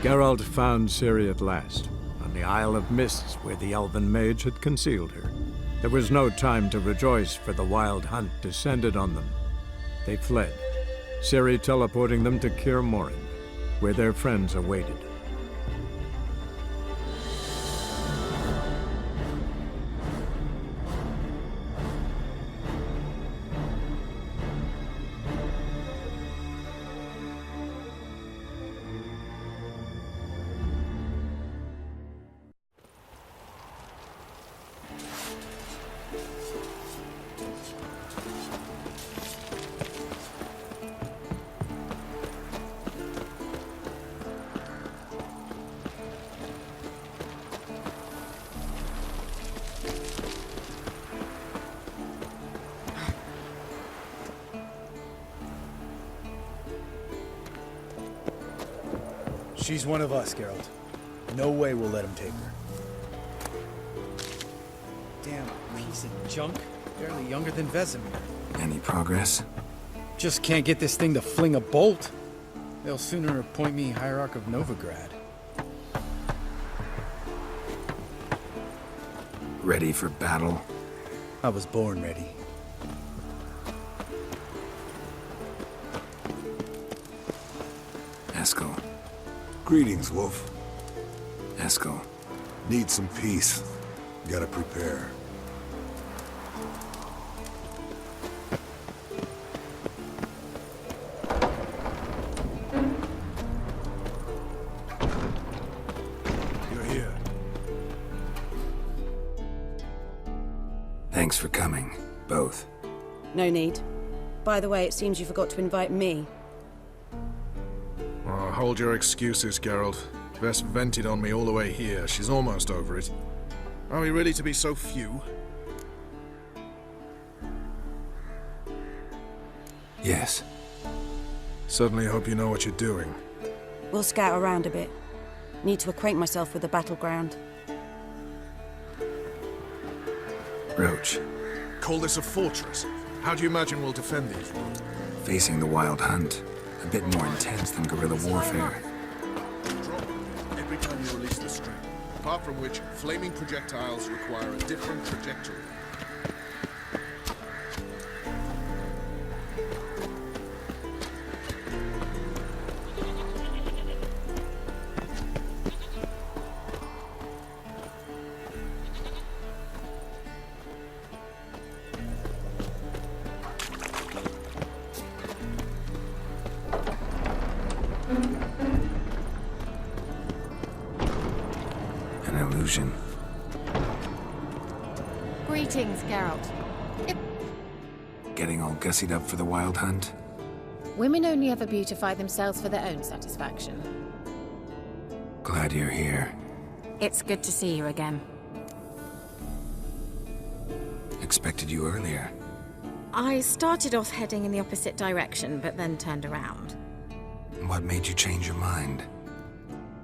Geralt found Ciri at last, on the Isle of Mists where the elven mage had concealed her. There was no time to rejoice, for the wild hunt descended on them. They fled, Ciri teleporting them to Kaer Morhen, where their friends awaited. She's one of us, Geralt. No way we'll let him take her. Damn piece of junk. Barely younger than Vesemir. Any progress? Just can't get this thing to fling a bolt. They'll sooner appoint me Hierarch of Novigrad. Ready for battle? I was born ready. Eskel. Greetings, Wolf. Eskel. Need some peace. Gotta prepare. You're here. Thanks for coming, both. No need. By the way, it seems you forgot to invite me. Oh, hold your excuses, Geralt. Vess vented on me all the way here. She's almost over it. Are we ready to be so few? Yes. Certainly hope you know what you're doing. We'll scout around a bit. Need to acquaint myself with the battleground. Roach. Call this a fortress? How do you imagine we'll defend these? Facing the wild hunt. A bit more intense than guerrilla warfare. Drop every time you release the string. Apart from which, flaming projectiles require a different trajectory. An illusion. Greetings, Geralt. Getting all gussied up for the wild hunt? Women only ever beautify themselves for their own satisfaction. Glad you're here. It's good to see you again. Expected you earlier. I started off heading in the opposite direction, but then turned around. What made you change your mind?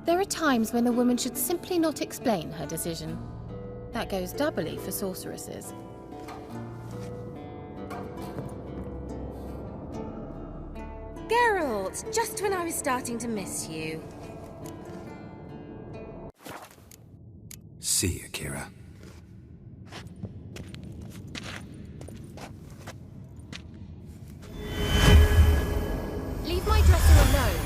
There are times when a woman should simply not explain her decision. That goes doubly for sorceresses. Geralt, just when I was starting to miss you. See you, Kira. Leave my dresser alone.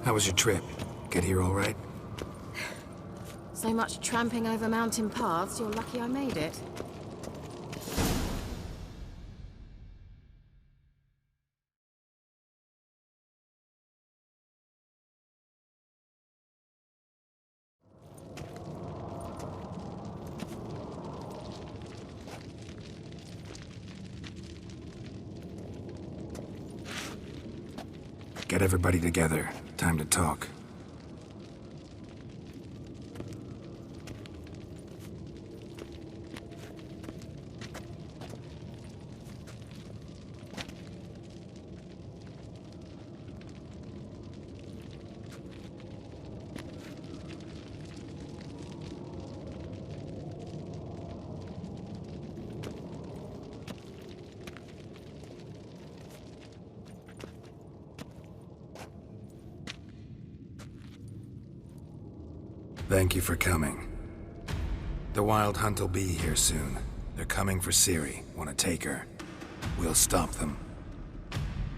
How was your trip? Get here all right? So much tramping over mountain paths, you're lucky I made it. Get everybody together. Time to talk. Thank you for coming. The Wild Hunt will be here soon. They're coming for Ciri. Want to take her? We'll stop them.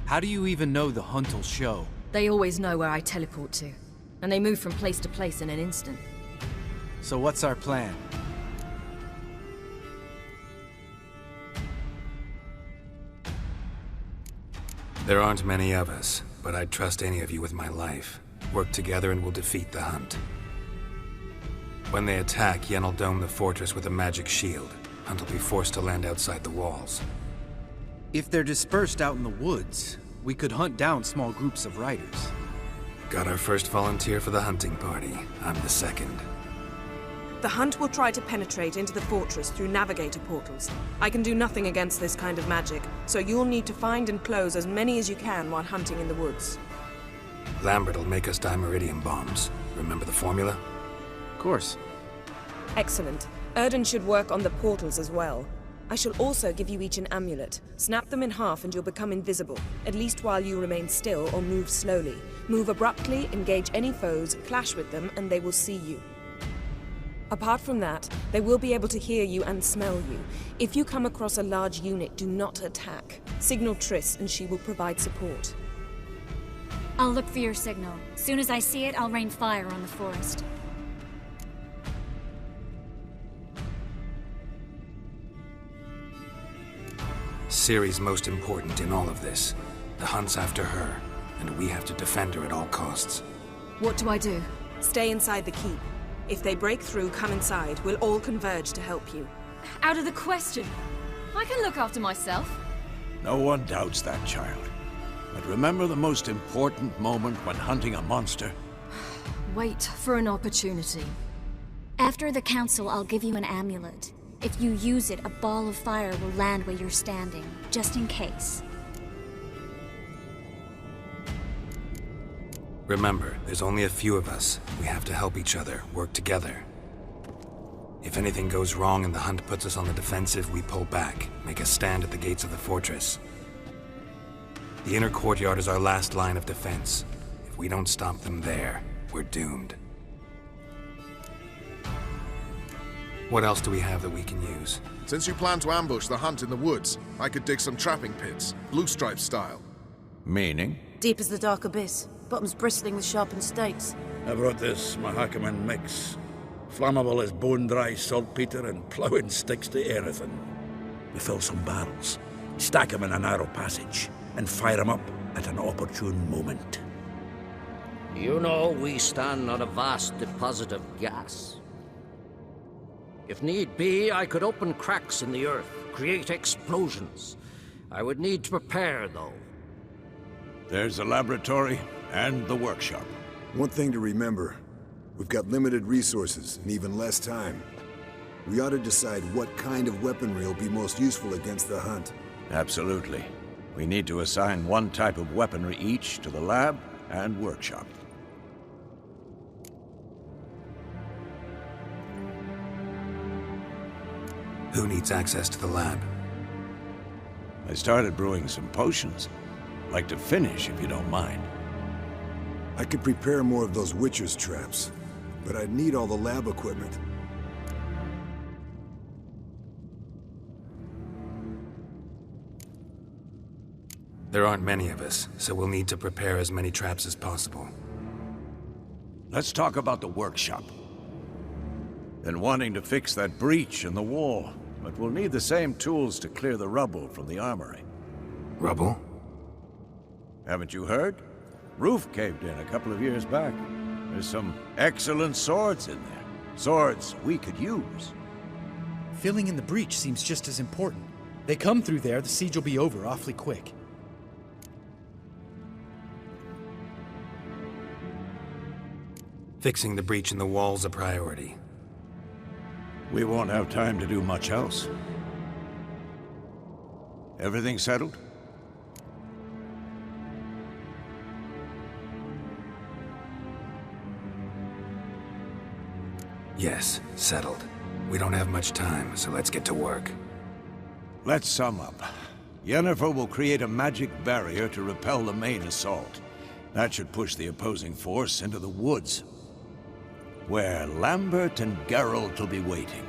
How do you even know the hunt will show? They always know where I teleport to, and they move from place to place in an instant. So what's our plan? There aren't many of us, but I'd trust any of you with my life. Work together and we'll defeat the Hunt. When they attack, Yen will dome the fortress with a magic shield. Hunt will be forced to land outside the walls. If they're dispersed out in the woods, we could hunt down small groups of riders. Got our first volunteer for the hunting party. I'm the second. The Hunt will try to penetrate into the fortress through navigator portals. I can do nothing against this kind of magic, so you'll need to find and close as many as you can while hunting in the woods. Lambert will make us dimeridium bombs. Remember the formula? Of course. Excellent. Erden should work on the portals as well. I shall also give you each an amulet. Snap them in half and you'll become invisible, at least while you remain still or move slowly. Move abruptly, engage any foes, clash with them, and they will see you. Apart from that, they will be able to hear you and smell you. If you come across a large unit, do not attack. Signal Triss and she will provide support. I'll look for your signal. Soon as I see it, I'll rain fire on the forest. Ciri's most important in all of this. The Hunt's after her, and we have to defend her at all costs. What do I do? Stay inside the keep. If they break through, come inside. We'll all converge to help you. Out of the question. I can look after myself. No one doubts that, child. But remember the most important moment when hunting a monster? Wait for an opportunity. After the council, I'll give you an amulet. If you use it, a ball of fire will land where you're standing, just in case. Remember, there's only a few of us. We have to help each other, work together. If anything goes wrong and the Hunt puts us on the defensive, we pull back, make a stand at the gates of the fortress. The inner courtyard is our last line of defense. If we don't stop them there, we're doomed. What else do we have that we can use? Since you plan to ambush the Hunt in the woods, I could dig some trapping pits, blue stripe style. Meaning? Deep as the dark abyss. Bottoms bristling with sharpened stakes. I brought this Mahakaman mix. Flammable as bone-dry saltpeter and ploughing sticks to anything. We fill some barrels, stack them in a narrow passage, and fire them up at an opportune moment. You know, we stand on a vast deposit of gas. If need be, I could open cracks in the earth, create explosions. I would need to prepare, though. There's the laboratory and the workshop. One thing to remember, we've got limited resources and even less time. We ought to decide what kind of weaponry will be most useful against the Hunt. Absolutely. We need to assign one type of weaponry each to the lab and workshop. Who needs access to the lab? I started brewing some potions. Like to finish, if you don't mind. I could prepare more of those Witcher's traps, but I'd need all the lab equipment. There aren't many of us, so we'll need to prepare as many traps as possible. Let's talk about the workshop. Been wanting to fix that breach in the wall, but we'll need the same tools to clear the rubble from the armory. Rubble? Haven't you heard? Roof caved in a couple of years back. There's some excellent swords in there. Swords we could use. Filling in the breach seems just as important. They come through there, the siege will be over awfully quick. Fixing the breach in the wall's a priority. We won't have time to do much else. Everything settled? Yes, settled. We don't have much time, so let's get to work. Let's sum up. Yennefer will create a magic barrier to repel the main assault. That should push the opposing force into the woods. where Lambert and Geralt will be waiting.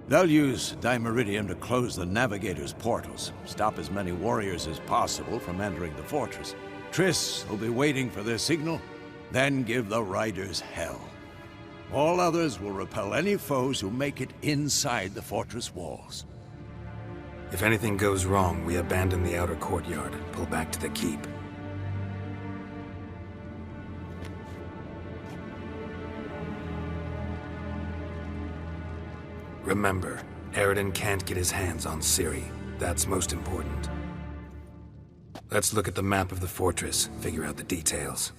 They'll use Dimeridium to close the Navigator's portals, stop as many warriors as possible from entering the fortress. Triss will be waiting for their signal, then give the riders hell. All others will repel any foes who make it inside the fortress walls. If anything goes wrong, we abandon the outer courtyard and pull back to the keep. Remember, Aridin can't get his hands on Ciri. That's most important. Let's look at the map of the fortress, figure out the details.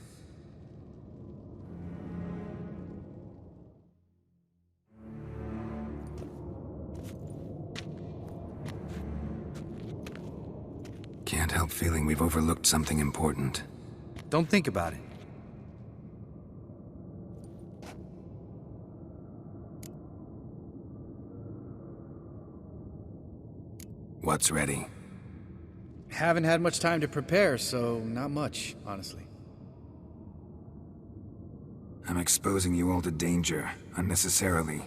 Can't help feeling we've overlooked something important. Don't think about it. What's ready? Haven't had much time to prepare, so not much, honestly. I'm exposing you all to danger, unnecessarily.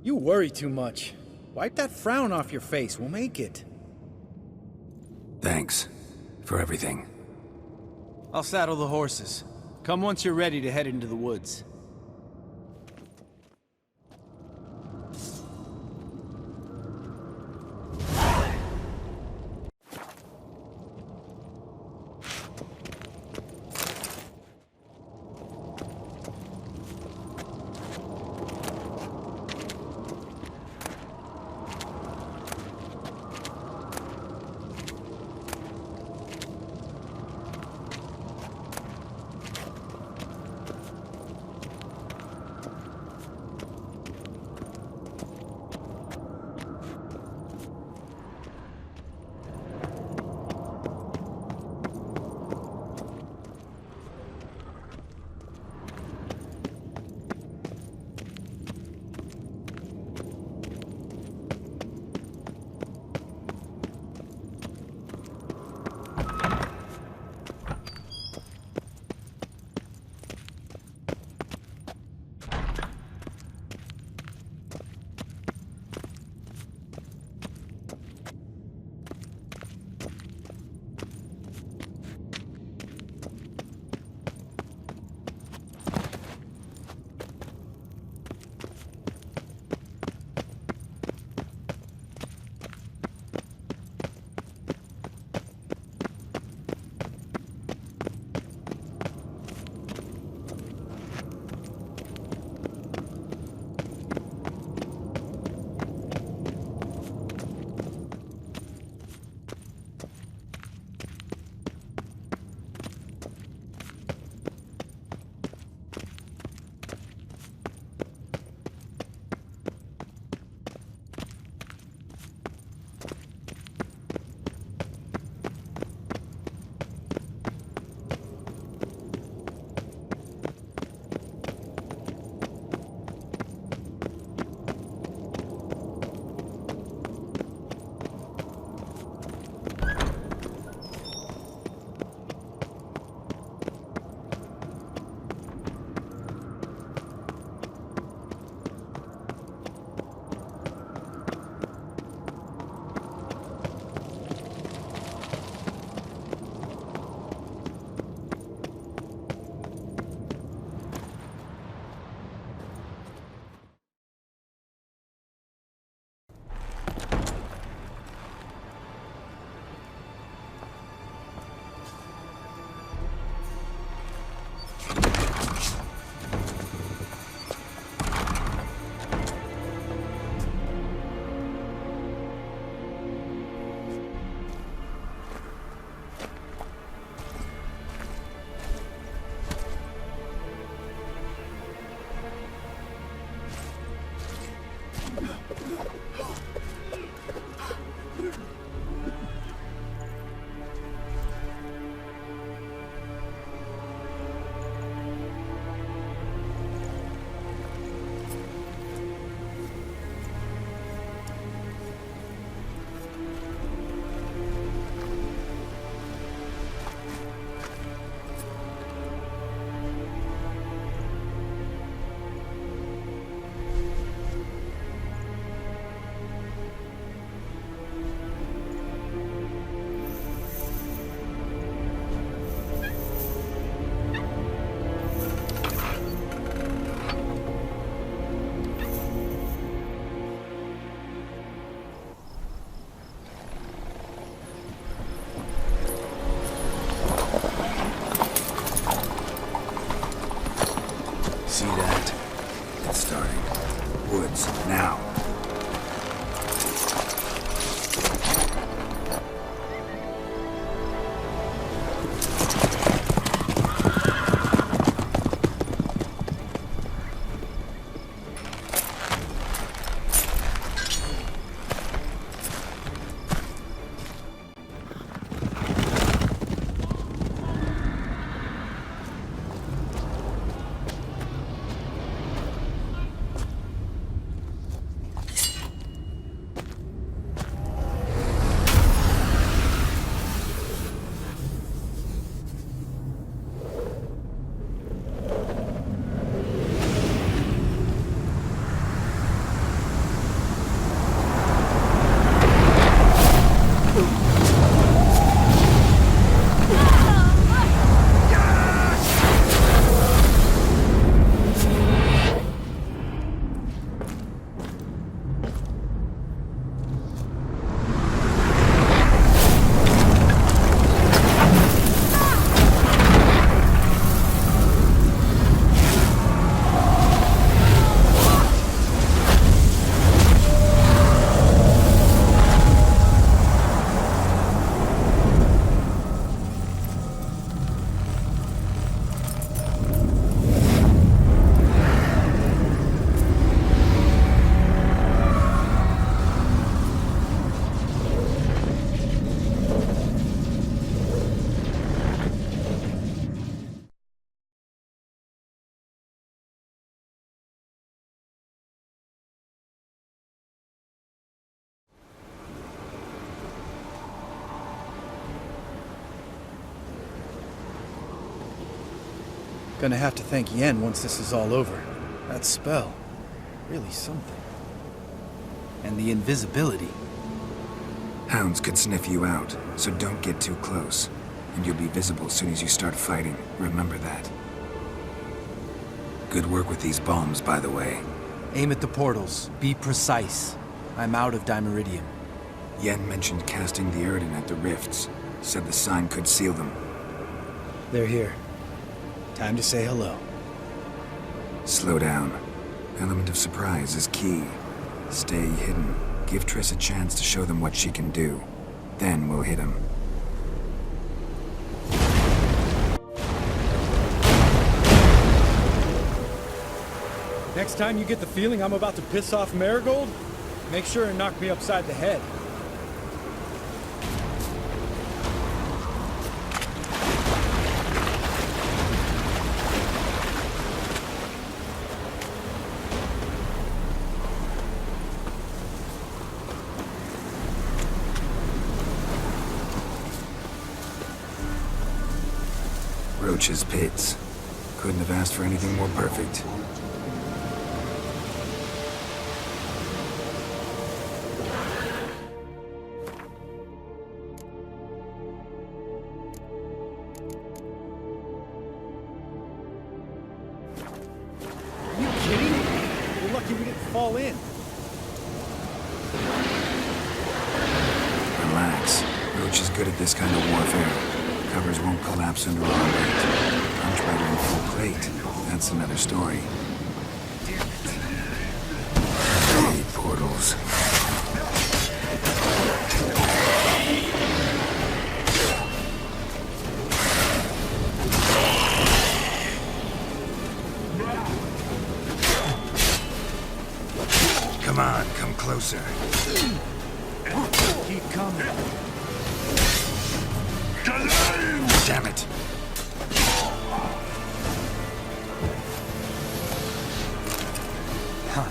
You worry too much. Wipe that frown off your face, we'll make it. Thanks for everything. I'll saddle the horses. Come once you're ready to head into the woods. Gonna have to thank Yen once this is all over. That spell, really something. And the invisibility. Hounds could sniff you out, so don't get too close. And you'll be visible as soon as you start fighting. Remember that. Good work with these bombs, by the way. Aim at the portals. Be precise. I'm out of Dimeridium. Yen mentioned casting the Erden at the rifts. Said the sign could seal them. They're here. Time to say hello. Slow down. Element of surprise is key. Stay hidden. Give Triss a chance to show them what she can do. Then we'll hit him. Next time you get the feeling I'm about to piss off Marigold, make sure and knock me upside the head. Roach's pits. Couldn't have asked for anything more perfect. Fall in. Relax. Roach is good at this kind of warfare. Covers won't collapse under our weight. Punch better in full plate. That's another story. Hey, portals. Come on, come closer. Keep coming. Damn it. Huh.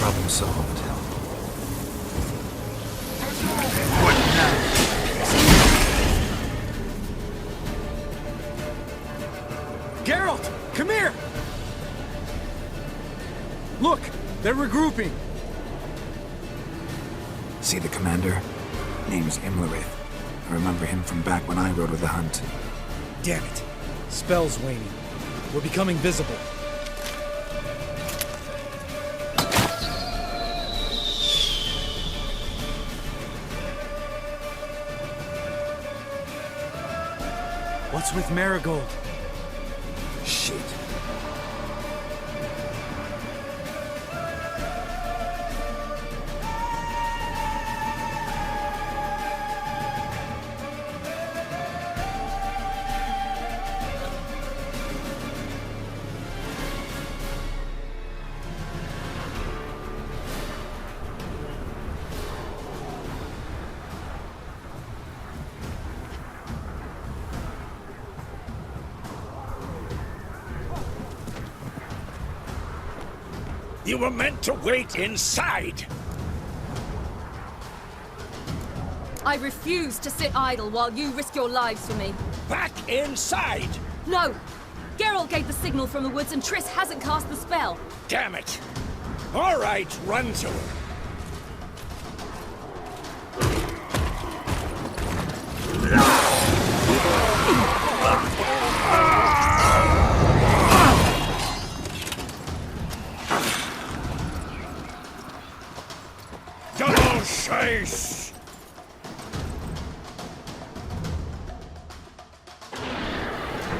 Problem solved. What now? Geralt, come here! Look, they're regrouping. See the commander? Name's Imlerith. I remember him from back when I rode with the hunt. Damn it. Spell's waning. We're becoming visible. What's with Marigold? Shit. You were meant to wait inside! I refuse to sit idle while you risk your lives for me. Back inside! No! Geralt gave the signal from the woods and Triss hasn't cast the spell. Damn it! All right, run to her. Double chase!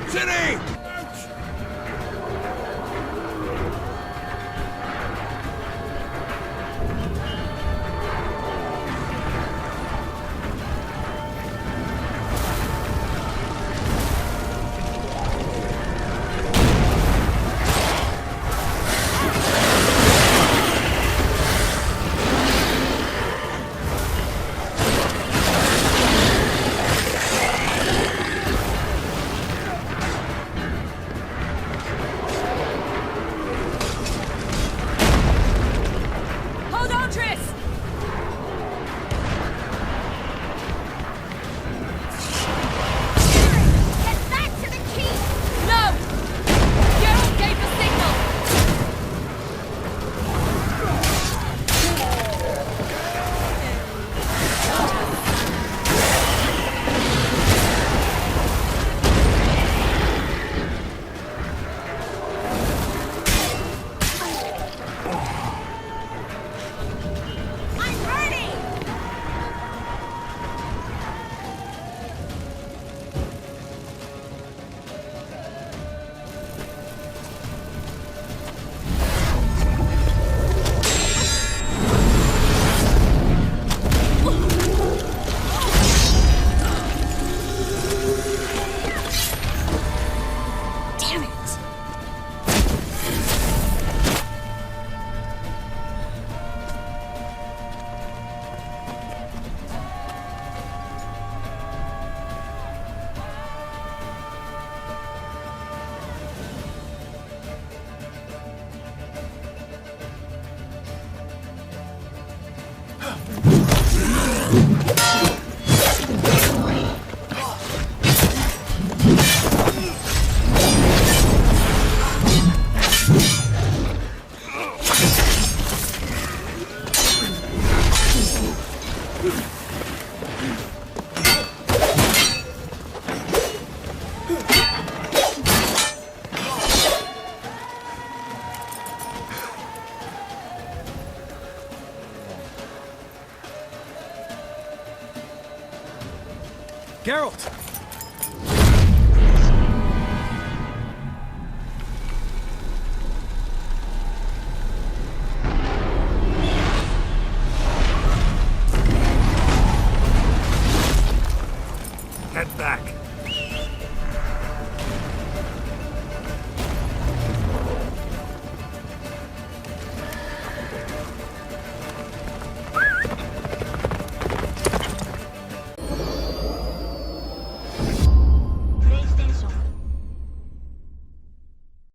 City! Geralt!